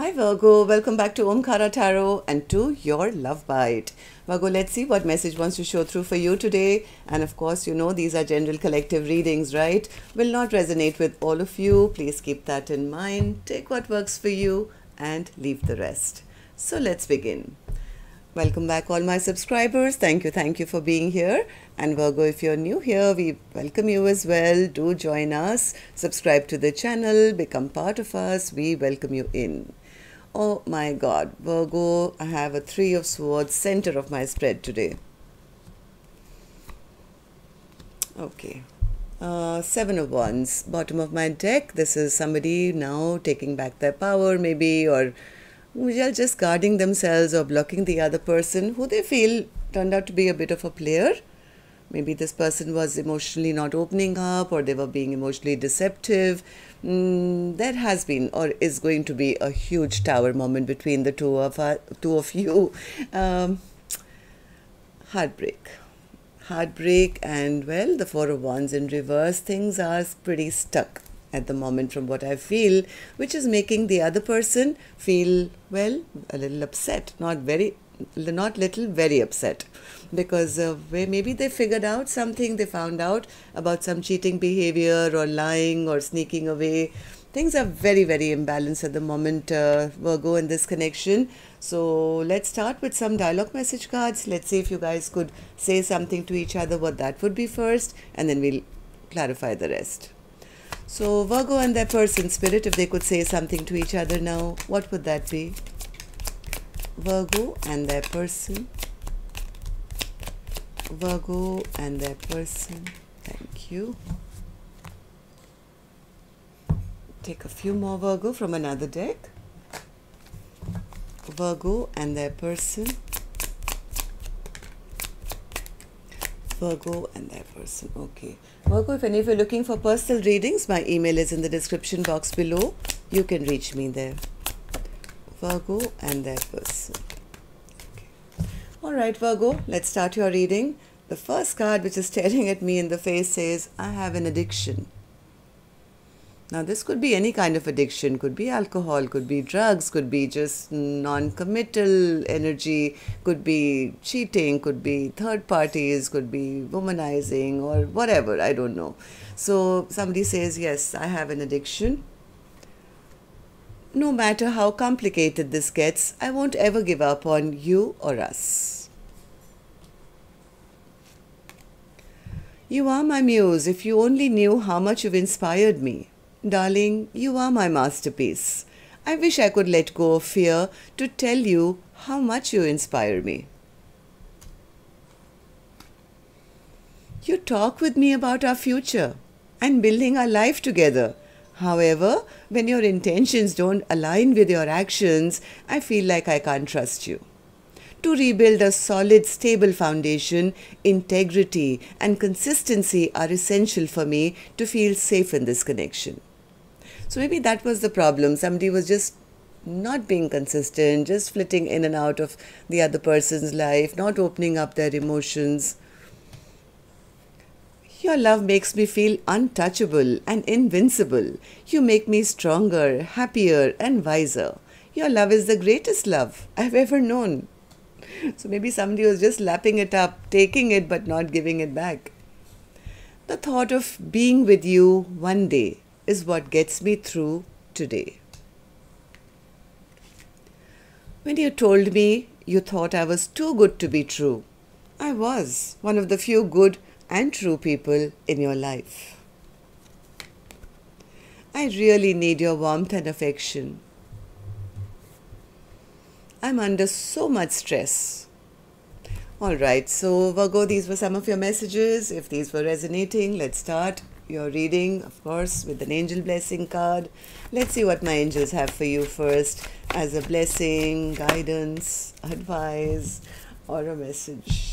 Hi Virgo, welcome back to Omkaratarot and to your love bite. Virgo, let's see what message wants to show through for you today. And of course, you know these are general collective readings, right? Will not resonate with all of you. Please keep that in mind. Take what works for you and leave the rest. So let's begin. Welcome back all my subscribers. Thank you for being here. And Virgo, if you're new here, we welcome you as well. Do join us, subscribe to the channel, become part of us. We welcome you in. Oh my God, Virgo, I have a Three of Swords, center of my spread today. Okay. Seven of Wands, bottom of my deck. This is somebody now taking back their power maybe, or just guarding themselves or blocking the other person who they feel turned out to be a bit of a player. Maybe this person was emotionally not opening up, or they were being emotionally deceptive. There has been or is going to be a huge tower moment between the two of you. Heartbreak, and well, the Four of Wands in reverse. Things are pretty stuck at the moment from what I feel, which is making the other person feel, well, a little upset. Very upset, because maybe they figured out something, they found out about some cheating behavior or lying or sneaking away. Things are very imbalanced at the moment, Virgo, in this connection. So let's start with some dialogue message cards. Let's see if you guys could say something to each other, what that would be first, and then we'll clarify the rest. So Virgo and their person, spirit, if they could say something to each other now, what would that be? Virgo and their person. Virgo and their person. Thank you. Take a few more, Virgo, from another deck. Virgo and their person. Virgo and their person. Okay. Virgo, if any of you are looking for personal readings, my email is in the description box below. You can reach me there. Virgo and their person. Okay. Alright, Virgo, let's start your reading. The first card, which is staring at me in the face, says, I have an addiction. Now, this could be any kind of addiction. Could be alcohol, could be drugs, could be just non-committal energy, could be cheating, could be third parties, could be womanizing or whatever, I don't know. So, somebody says, yes, I have an addiction. No matter how complicated this gets, I won't ever give up on you or us. You are my muse. If you only knew how much you've inspired me. Darling, you are my masterpiece. I wish I could let go of fear to tell you how much you inspire me. You talk with me about our future and building our life together. However, when your intentions don't align with your actions, I feel like I can't trust you. To rebuild a solid, stable foundation, integrity and consistency are essential for me to feel safe in this connection. So maybe that was the problem. Somebody was just not being consistent, just flitting in and out of the other person's life, not opening up their emotions. Your love makes me feel untouchable and invincible. You make me stronger, happier, and wiser. Your love is the greatest love I've ever known. So maybe somebody was just lapping it up, taking it but not giving it back. The thought of being with you one day is what gets me through today. When you told me you thought I was too good to be true, I was one of the few good and true people in your life. I really need your warmth and affection. I'm under so much stress. Alright, so Virgo, these were some of your messages. If these were resonating, let's start your reading, of course, with an angel blessing card. Let's see what my angels have for you first as a blessing, guidance, advice, or a message.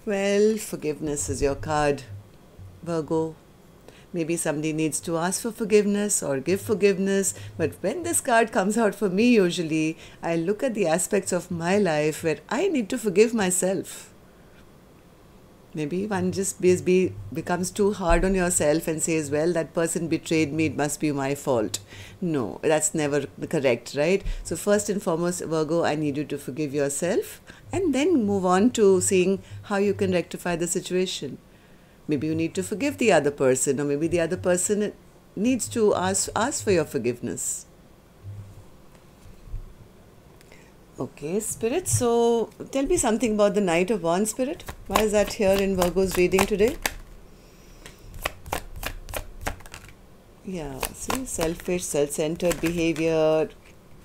Well, forgiveness is your card, Virgo. Maybe somebody needs to ask for forgiveness or give forgiveness. But when this card comes out for me, usually, I look at the aspects of my life where I need to forgive myself. Maybe one just becomes too hard on yourself and says, well, that person betrayed me, it must be my fault. No, that's never correct, right? So first and foremost, Virgo, I need you to forgive yourself and then move on to seeing how you can rectify the situation. Maybe you need to forgive the other person, or maybe the other person needs to ask for your forgiveness. Okay, Spirit, so tell me something about the Knight of Wands, Spirit. Why is that here in Virgo's reading today? Yeah, see, selfish, self-centered behavior.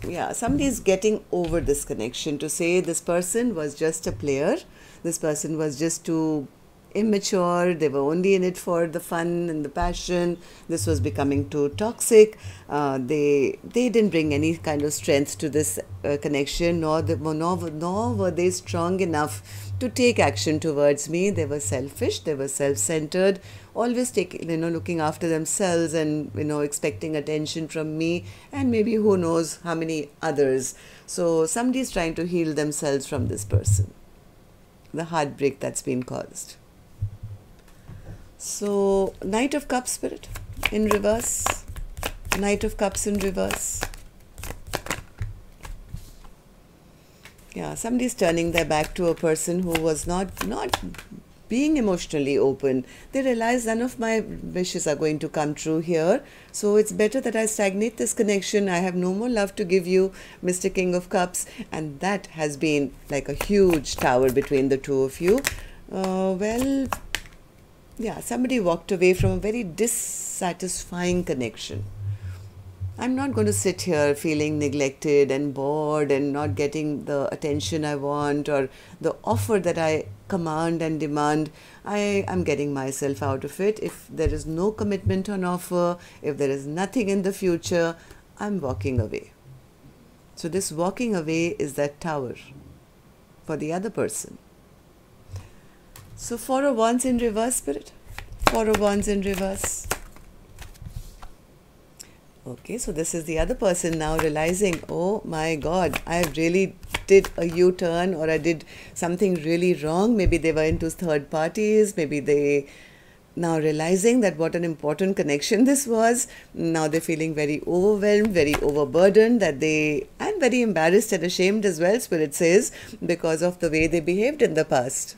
Yeah, somebody is getting over this connection, to say this person was just a player. This person was just too immature. They were only in it for the fun and the passion. This was becoming too toxic. They didn't bring any kind of strength to this connection, nor were they strong enough to take action towards me. They were selfish. They were self-centered, always looking after themselves and expecting attention from me and maybe who knows how many others. So somebody is trying to heal themselves from this person, the heartbreak that's been caused. So, Knight of Cups, Spirit, in reverse. Knight of Cups in reverse. Yeah, somebody's turning their back to a person who was not being emotionally open. They realize none of my wishes are going to come true here. So it's better that I stagnate this connection. I have no more love to give you, Mr. King of Cups. And that has been like a huge tower between the two of you. Yeah, somebody walked away from a very dissatisfying connection. I'm not going to sit here feeling neglected and bored and not getting the attention I want or the offer that I command and demand. I'm getting myself out of it. If there is no commitment on offer, if there is nothing in the future, I'm walking away. So this walking away is that tower for the other person. So Four of Wands in reverse, Spirit. Four of Wands in reverse. Okay, so this is the other person now realizing, oh my God, I really did a U-turn, or I did something really wrong. Maybe they were into third parties. Maybe they now realizing that what an important connection this was. Now they're feeling very overwhelmed, very overburdened, and very embarrassed and ashamed as well, Spirit says, because of the way they behaved in the past.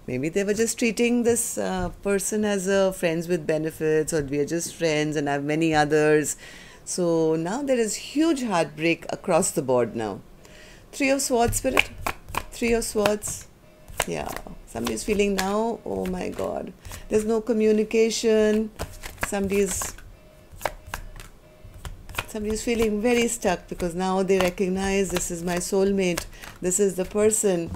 Maybe they were just treating this person as friends with benefits, or we are just friends and I have many others. So now there is huge heartbreak across the board now. Three of Swords, Spirit. Three of Swords. Yeah, somebody is feeling now, oh my God, there's no communication. Somebody is feeling very stuck because now they recognize this is my soulmate. This is the person.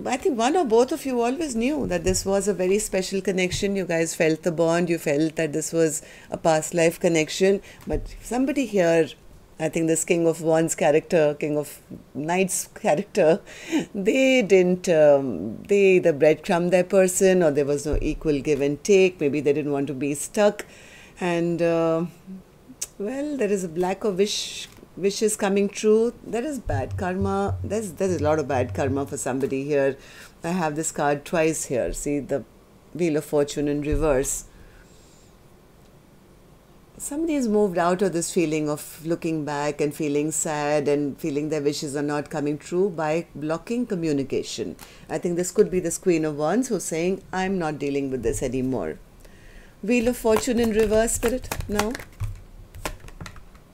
I think one or both of you always knew that this was a very special connection. You guys felt the bond. You felt that this was a past life connection. But somebody here, I think this King of Wands character, King of Knights character, they didn't, they either breadcrumb their person, or there was no equal give and take. Maybe they didn't want to be stuck. And, well, there is a lack of wishes coming true. There is bad karma. There's a lot of bad karma for somebody here. I have this card twice here. See, the Wheel of Fortune in reverse. Somebody has moved out of this feeling of looking back and feeling sad and feeling their wishes are not coming true by blocking communication. I think this could be this Queen of Wands who's saying, I'm not dealing with this anymore. Wheel of Fortune in reverse, Spirit, now.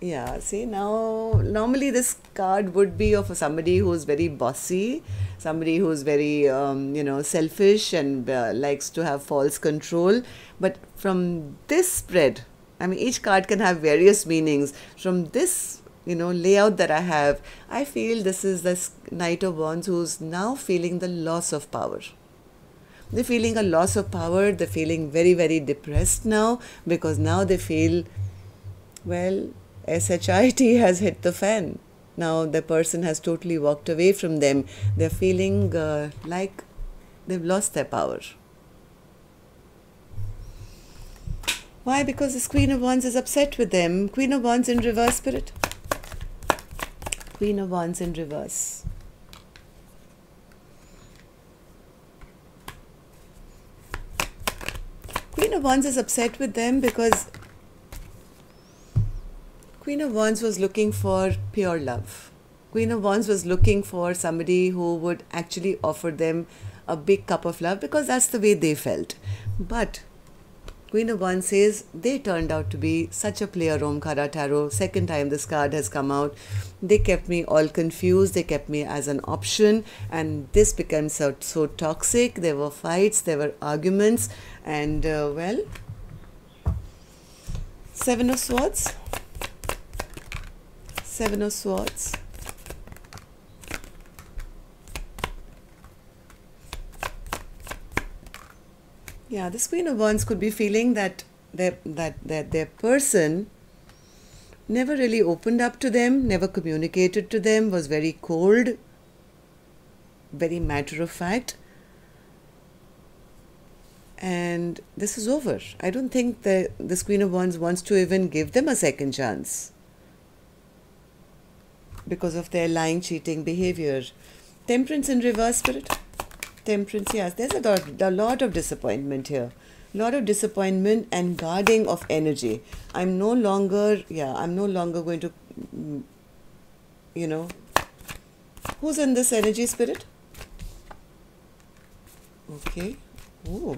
Yeah, see, now normally this card would be of somebody who's very bossy, somebody who's very, selfish and likes to have false control. But from this spread, I mean, each card can have various meanings. From this, layout that I have, I feel this is this Knight of Wands who's now feeling the loss of power. They're feeling a loss of power. They're feeling very, very depressed now because now they feel, well, SHIT has hit the fan. Now the person has totally walked away from them. They're feeling like they've lost their power. Why? Because this Queen of Wands is upset with them. Queen of Wands in reverse, Spirit. Queen of Wands in reverse. Queen of Wands is upset with them because Queen of Wands was looking for pure love. Queen of Wands was looking for somebody who would actually offer them a big cup of love because that's the way they felt. But Queen of Wands says they turned out to be such a player, Omkaratarot. Second time this card has come out. They kept me all confused. They kept me as an option. And this became so toxic. There were fights. There were arguments. And, well, Seven of Swords. Seven of Swords. Yeah, this Queen of Wands could be feeling that their person never really opened up to them, never communicated to them, was very cold, very matter of fact. And this is over. I don't think that this Queen of Wands wants to even give them a second chance because of their lying, cheating behavior. Temperance in reverse, Spirit. Temperance, yes, there's a lot of disappointment here. Lot of disappointment and guarding of energy. I'm no longer going to, you know, who's in this energy, Spirit? Okay. Oh.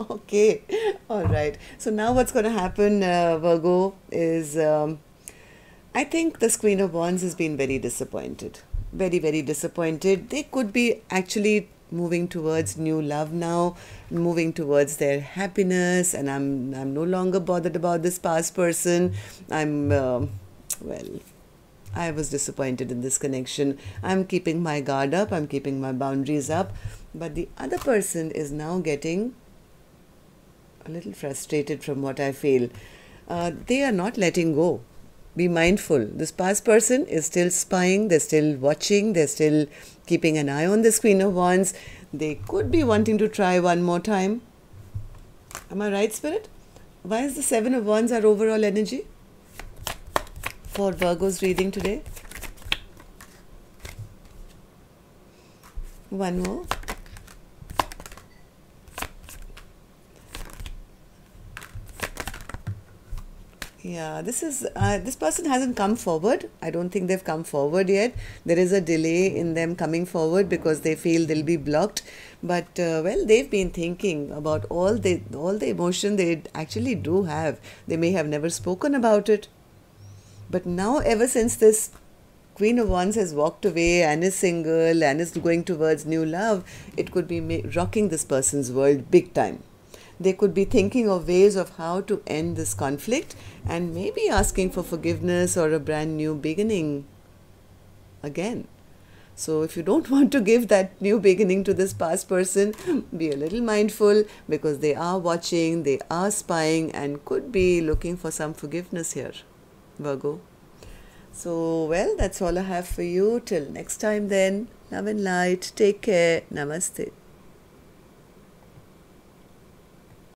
Okay. All right. So now what's going to happen, Virgo, is I think this Queen of Wands has been very disappointed. Very, very disappointed. They could be actually moving towards new love now, moving towards their happiness, and I'm no longer bothered about this past person. Well, I was disappointed in this connection. I'm keeping my guard up, I'm keeping my boundaries up, but the other person is now getting a little frustrated from what I feel. They are not letting go. Be mindful. This past person is still spying, they're still watching, they're still keeping an eye on this Queen of Wands. They could be wanting to try one more time. Am I right, Spirit? Why is the Seven of Wands our overall energy for Virgo's reading today? One more. Yeah, this person hasn't come forward. I don't think they've come forward yet. There is a delay in them coming forward because they feel they'll be blocked. But well, they've been thinking about all the emotion they actually do have. They may have never spoken about it. But now, ever since this Queen of Wands has walked away and is single and is going towards new love, it could be rocking this person's world big time. They could be thinking of ways of how to end this conflict and maybe asking for forgiveness or a brand new beginning again. So if you don't want to give that new beginning to this past person, be a little mindful because they are watching, they are spying and could be looking for some forgiveness here, Virgo. So, well, that's all I have for you. Till next time then. Love and light. Take care. Namaste.